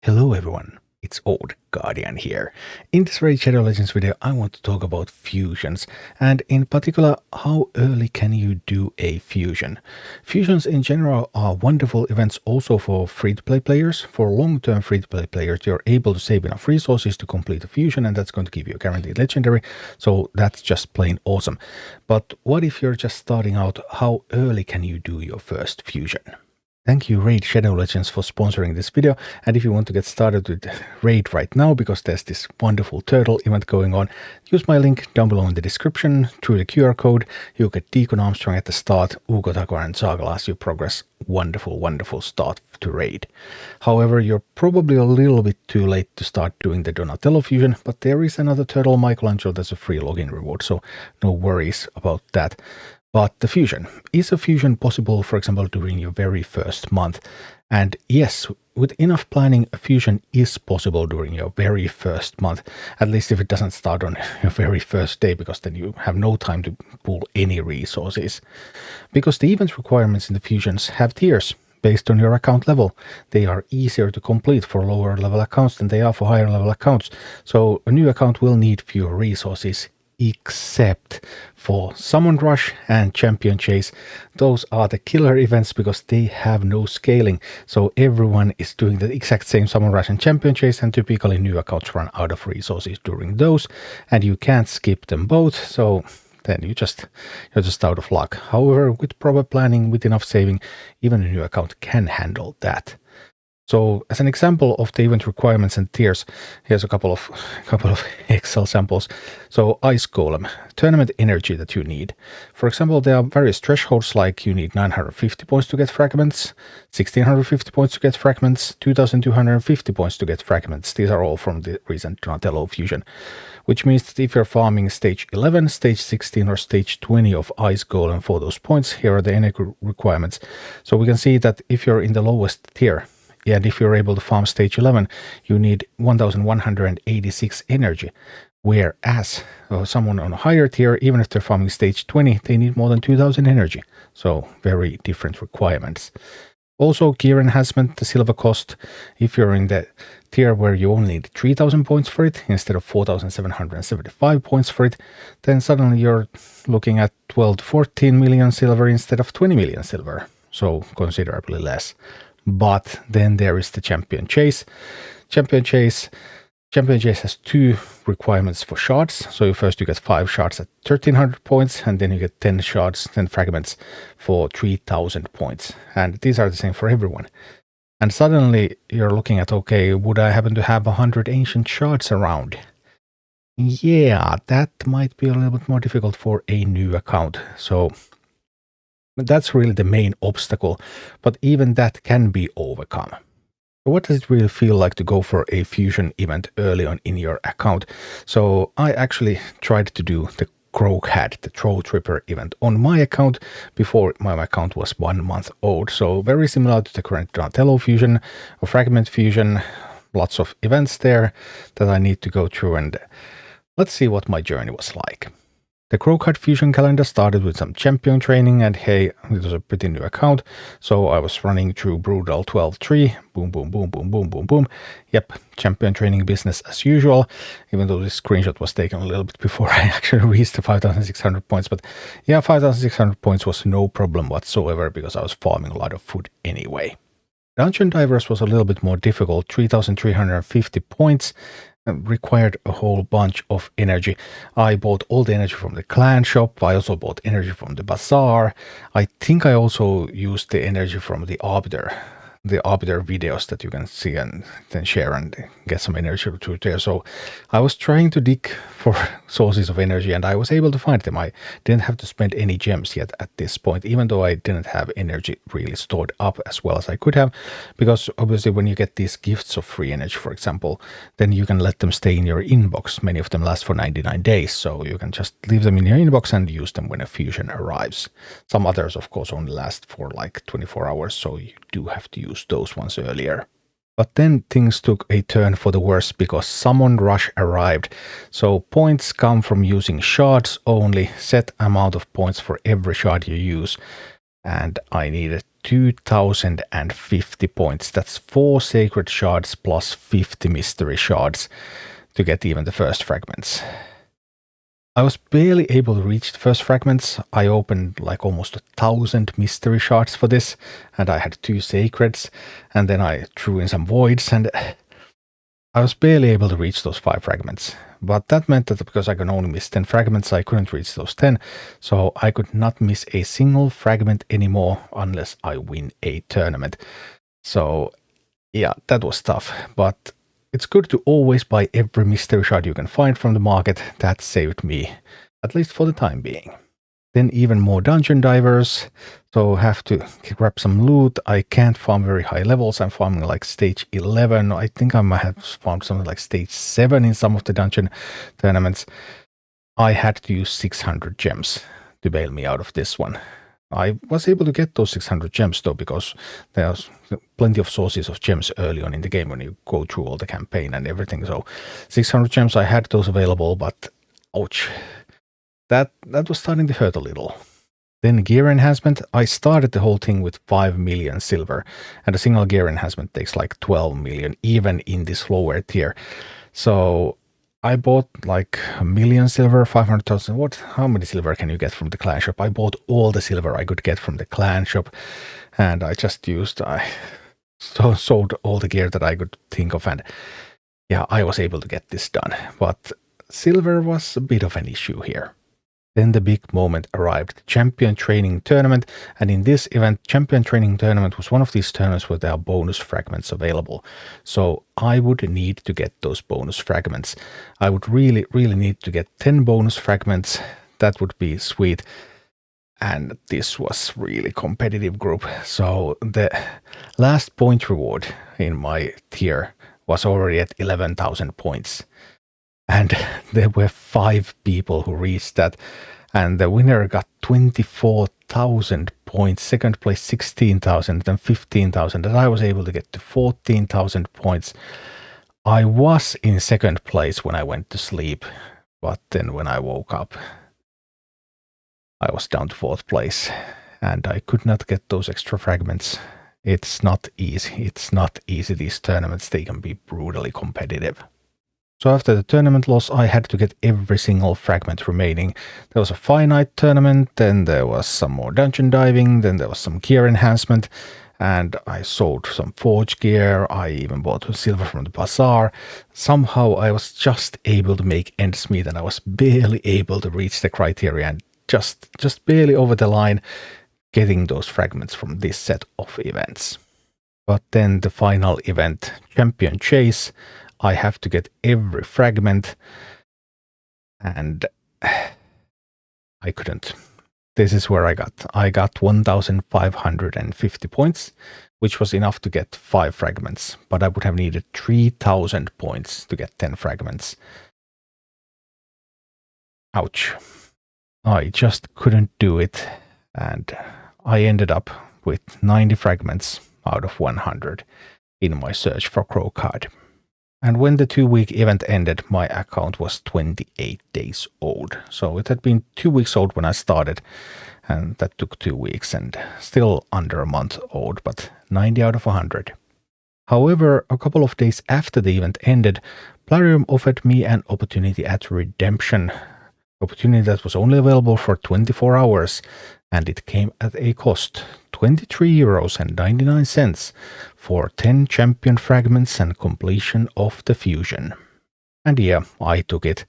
Hello everyone, it's Old Guardian here. In this Raid Shadow Legends video I want to talk about fusions, and in particular how early can you do a fusion. Fusions in general are wonderful events also for free-to-play players. For long-term free-to-play players you're able to save enough resources to complete a fusion, and that's going to give you a guaranteed legendary, so that's just plain awesome. But what if you're just starting out? How early can you do your first fusion? Thank you Raid Shadow Legends for sponsoring this video, and if you want to get started with Raid right now, because there's this wonderful turtle event going on, use my link down below in the description. Through the QR code you get Deacon Armstrong at the start, Uugo, Tagoar and Zargala as you progress. Wonderful start to Raid. However, you're probably a little bit too late to start doing the Donatello fusion, but there is another turtle, Michelangelo, that's a free login reward, so no worries about that. But the fusion. Is a fusion possible, for example, during your very first month? And yes, with enough planning, a fusion is possible during your very first month, at least if it doesn't start on your very first day, because then you have no time to pull any resources. Because the event requirements in the fusions have tiers based on your account level. They are easier to complete for lower level accounts than they are for higher level accounts. So a new account will need fewer resources, except for Summon Rush and Champion Chase. Those are the killer events because they have no scaling, so everyone is doing the exact same Summon Rush and Champion Chase, and typically new accounts run out of resources during those, and you can't skip them both, so then you're just out of luck. However, with proper planning, with enough saving, even a new account can handle that. So as an example of the event requirements and tiers, here's a couple of Excel samples. So Ice Golem, tournament energy that you need. For example, there are various thresholds, like you need 950 points to get fragments, 1650 points to get fragments, 2250 points to get fragments. These are all from the recent Donatello fusion, which means that if you're farming stage 11, stage 16 or stage 20 of Ice Golem for those points, here are the energy requirements. So we can see that if you're in the lowest tier, and if you're able to farm stage 11, you need 1186 energy. Whereas someone on a higher tier, even if they're farming stage 20, they need more than 2000 energy. So very different requirements. Also, gear enhancement, the silver cost. If you're in the tier where you only need 3000 points for it instead of 4775 points for it, then suddenly you're looking at 12 to 14 million silver instead of 20 million silver. So considerably less. But then there is the Champion Chase. Champion Chase has two requirements for shards. So first you get 5 shards at 1300 points, and then you get 10 shards, 10 fragments for 3000 points. And these are the same for everyone. And suddenly you're looking at, okay, would I happen to have 100 ancient shards around? Yeah, that might be a little bit more difficult for a new account. So that's really the main obstacle, but even that can be overcome. So what does it really feel like to go for a fusion event early on in your account? So I actually tried to do the Kro'khad, the Throw Tripper event on my account before my account was 1 month old. So very similar to the current Donatello fusion or Fragment fusion. Lots of events there that I need to go through, and let's see what my journey was like. The Kro'khad fusion calendar started with some champion training, and hey, it was a pretty new account, so I was running through Brutal 12-3, boom. Yep, champion training business as usual, even though this screenshot was taken a little bit before I actually reached the 5600 points, but yeah, 5600 points was no problem whatsoever because I was farming a lot of food anyway. Dungeon Divers was a little bit more difficult, 3350 points, required a whole bunch of energy. I bought all the energy from the clan shop. I also bought energy from the bazaar. I think I also used the energy from the Arbiter videos that you can see and then share and get some energy through there. So I was trying to dig for sources of energy, and I was able to find them. I didn't have to spend any gems yet at this point, even though I didn't have energy really stored up as well as I could have, because obviously when you get these gifts of free energy, for example, then you can let them stay in your inbox. Many of them last for 99 days, so you can just leave them in your inbox and use them when a fusion arrives. Some others, of course, only last for like 24 hours, so you do have to use those ones earlier. But then things took a turn for the worse because Summon Rush arrived. So points come from using shards only, set amount of points for every shard you use. And I needed 2050 points. That's 4 sacred shards plus 50 mystery shards to get even the first fragments. I was barely able to reach the first fragments. I opened like almost 1,000 mystery shards for this, and I had 2 sacreds, and then I threw in some voids, and I was barely able to reach those 5 fragments. But that meant that because I could only miss 10 fragments, I couldn't reach those 10, so I could not miss a single fragment anymore unless I win a tournament. So yeah, that was tough, but it's good to always buy every mystery shard you can find from the market. That saved me, at least for the time being. Then even more dungeon divers, so have to grab some loot. I can't farm very high levels. I'm farming like stage 11. I think I might have farmed something like stage 7 in some of the dungeon tournaments. I had to use 600 gems to bail me out of this one. I was able to get those 600 gems though, because there's plenty of sources of gems early on in the game when you go through all the campaign and everything. So 600 gems, I had those available, but ouch. That was starting to hurt a little. Then gear enhancement. I started the whole thing with 5 million silver, and a single gear enhancement takes like 12 million, even in this lower tier. So I bought like 1 million silver, 500,000. How many silver can you get from the clan shop? I bought all the silver I could get from the clan shop, and I just sold all the gear that I could think of, and yeah, I was able to get this done. But silver was a bit of an issue here. Then the big moment arrived, Champion Training Tournament, and in this event, Champion Training Tournament was one of these tournaments where there are bonus fragments available. So I would need to get those bonus fragments. I would really need to get 10 bonus fragments. That would be sweet. And this was really competitive group. So the last point reward in my tier was already at 11,000 points. And there were 5 people who reached that, and the winner got 24,000 points, second place 16,000, then 15,000, and I was able to get to 14,000 points. I was in second place when I went to sleep, but then when I woke up, I was down to 4th place, and I could not get those extra fragments. It's not easy. It's not easy, these tournaments. They can be brutally competitive. So after the tournament loss, I had to get every single fragment remaining. There was a finite tournament, then there was some more dungeon diving, then there was some gear enhancement, and I sold some forge gear. I even bought silver from the bazaar. Somehow I was just able to make ends meet, and I was barely able to reach the criteria, and just barely over the line getting those fragments from this set of events. But then the final event, Champion Chase, I have to get every fragment, and I couldn't. This is where I got 1,550 points, which was enough to get 5 fragments, but I would have needed 3,000 points to get 10 fragments. Ouch. I just couldn't do it, and I ended up with 90 fragments out of 100 in my search for Kro'khad. And when the 2-week event ended, my account was 28 days old. So it had been 2 weeks old when I started, and that took 2 weeks, and still under a month old, but 90 out of 100. However, a couple of days after the event ended, Plarium offered me an opportunity at Redemption. Opportunity that was only available for 24 hours, and it came at a cost, 23.99 euros for 10 champion fragments and completion of the fusion. And yeah, I took it.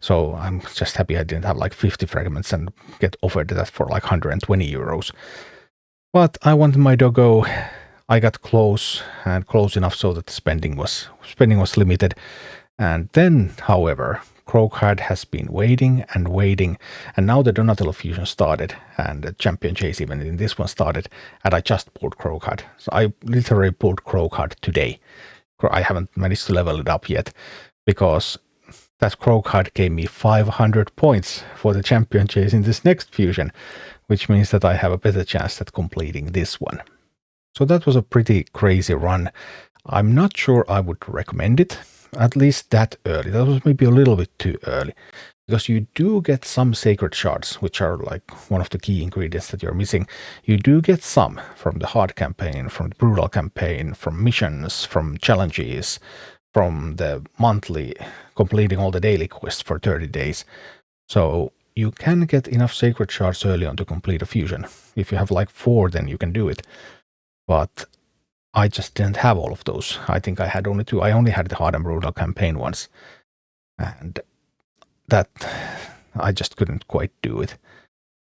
So I'm just happy I didn't have like 50 fragments and get offered that for like 120 euros. But I wanted my doggo. I got close enough so that the spending was limited. And then, however, Kro'khad has been waiting, and now the Donatello fusion started, and the Champion Chase even in this one started, and I just pulled Kro'khad. So I literally pulled Kro'khad today. I haven't managed to level it up yet, because that Kro'khad gave me 500 points for the Champion Chase in this next fusion, which means that I have a better chance at completing this one. So that was a pretty crazy run. I'm not sure I would recommend it, at least that early. That was maybe a little bit too early. because you do get some sacred shards, which are like one of the key ingredients that you're missing. You do get some from the hard campaign, from the brutal campaign, from missions, from challenges, from the monthly, completing all the daily quests for 30 days. So you can get enough sacred shards early on to complete a fusion. If you have like 4, then you can do it. But I just didn't have all of those. I think I had only 2. I only had the hard and brutal campaign once. And that I just couldn't quite do it.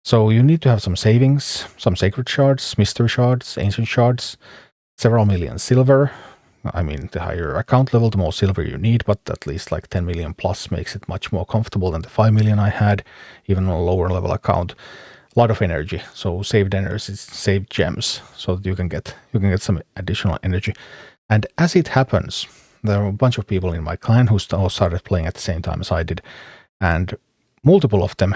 So you need to have some savings, some sacred shards, mystery shards, ancient shards, several million silver. I mean, the higher account level, the more silver you need, but at least like 10 million plus makes it much more comfortable than the 5 million I had, even on a lower level account. A lot of energy, so saved energy, saved gems, so that you can get some additional energy. And as it happens, there are a bunch of people in my clan who all started playing at the same time as I did, and multiple of them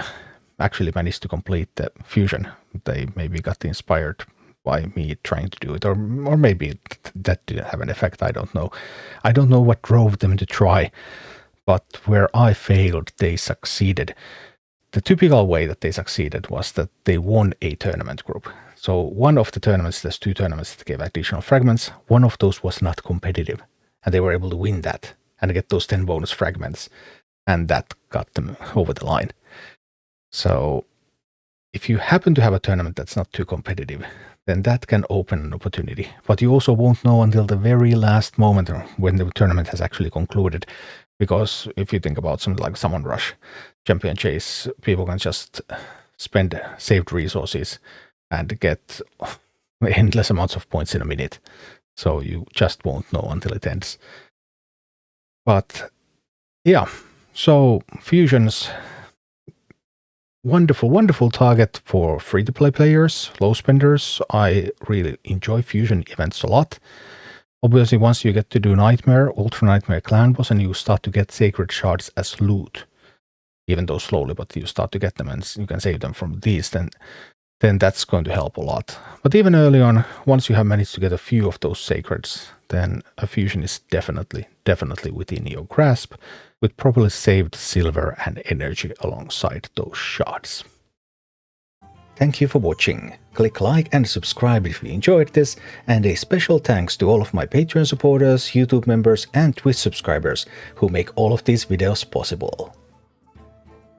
actually managed to complete the fusion. They maybe got inspired by me trying to do it, or maybe that didn't have an effect. I don't know. I don't know what drove them to try, but where I failed, they succeeded. The typical way that they succeeded was that they won a tournament group. So one of the tournaments, there's 2 tournaments that gave additional fragments. One of those was not competitive, and they were able to win that and get those 10 bonus fragments, and that got them over the line. So if you happen to have a tournament that's not too competitive, then that can open an opportunity. But you also won't know until the very last moment when the tournament has actually concluded. Because if you think about something like Summon Rush, Champion Chase, people can just spend saved resources and get endless amounts of points in a minute. So you just won't know until it ends. But yeah, so fusions, wonderful target for free-to-play players, low spenders. I really enjoy fusion events a lot. Obviously, once you get to do Nightmare, Ultra Nightmare Clan Boss, and you start to get sacred shards as loot, even though slowly, but you start to get them and you can save them from these, then that's going to help a lot. But even early on, once you have managed to get a few of those sacreds, then a fusion is definitely within your grasp, with properly saved silver and energy alongside those shards. Thank you for watching. Click like and subscribe if you enjoyed this, and a special thanks to all of my Patreon supporters, YouTube members and Twitch subscribers who make all of these videos possible.